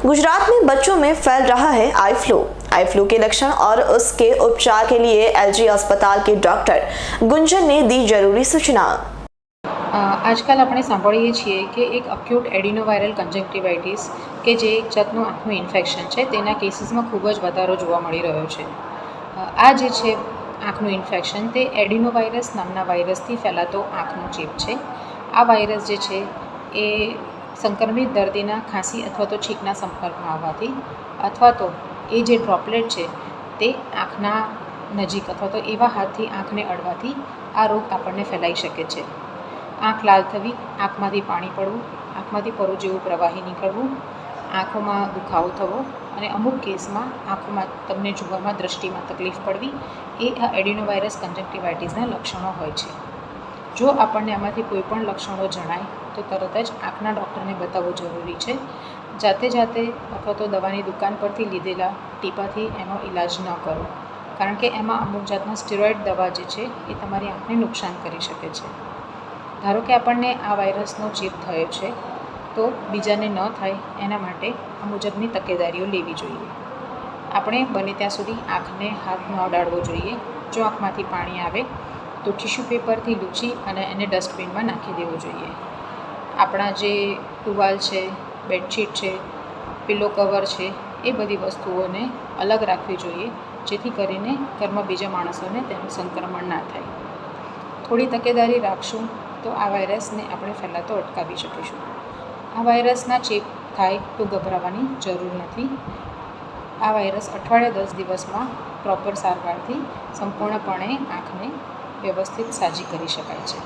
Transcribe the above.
गुजरात में बच्चों में फैल रहा है आई फ्लू के लक्षण और उसके उपचार के लिए एलजी अस्पताल के डॉक्टर गुंजन ने दी जरूरी सूचना। આજકાલ આપણે સાંભળીએ છીએ કે એક અક્યુટ એડિનોવાયરલ કન્જક્ટિવાઇટિસ કે જે એક જાતનું આંખનું ઇન્ફેક્શન છે તેના કેસીસમાં ખૂબ જ વધારો જોવા મળી રહ્યો છે। આ જે છે આંખનું ઇન્ફેક્શન તે એડિનોવાયરસ નામના વાયરસથી ફેલાતો આંખનો ચેપ છે। આ વાયરસ જે છે એ સંક્રમિત દર્દીના ખાંસી અથવા તો છીંકના સંપર્કમાં આવવાથી અથવા તો એ જે ડ્રોપલેટ છે તે આંખના નજીક અથવા તો એવા હાથથી આંખને અડવાથી આ રોગ આપણને ફેલાઈ શકે છે। આંખ લાલ થવી, આંખમાંથી પાણી પડવું, આંખમાંથી પરું જેવું પ્રવાહી નીકળવું, આંખોમાં દુખાવો થવો અને અમુક કેસમાં આંખોમાં તમને જોવામાં દૃષ્ટિમાં તકલીફ પડવી એ આ એડિનોવાયરસ કન્જક્ટિવાઇટિસના લક્ષણો હોય છે। જો આપણને આમાંથી કોઈ પણ લક્ષણો જણાય તો તરત જ આંખના ડૉક્ટરને બતાવવું જરૂરી છે। જાતે અથવા તો દવાની દુકાન પરથી લીધેલા ટીપાથી એનો ઈલાજ ન કરો, કારણ કે એમાં અમુક જાતના સ્ટીરોઇડ દવા જે છે એ તમારી આંખને નુકસાન કરી શકે છે। ધારો કે આપણને આ વાયરસનો ચેપ થયો છે તો બીજાને ન થાય એના માટે આ મુજબની તકેદારીઓ લેવી જોઈએ। આપણે બને ત્યાં સુધી આંખને હાથ ન અડાડવો જોઈએ। જો આંખમાંથી પાણી આવે તો ટીશ્યુ પેપરથી લૂછી અને એને ડસ્ટબિનમાં નાખી દેવું જોઈએ। આપણા જે ટુવાલ છે, બેડશીટ છે, પિલો કવર છે એ બધી વસ્તુઓને અલગ રાખવી જોઈએ, જેથી કરીને ઘરમાં બીજા માણસોને તેનું સંક્રમણ ના થાય। થોડી તકેદારી રાખશું તો આ વાયરસને આપણે ફેલાતો અટકાવી શકીશું। આ વાયરસના ચેપ થાય તો ગભરાવાની જરૂર નથી। આ વાયરસ અઠવાડિયા 10 દિવસમાં પ્રોપર સારવારથી સંપૂર્ણપણે આંખને વ્યવસ્થિત સાજી કરી શકાય છે।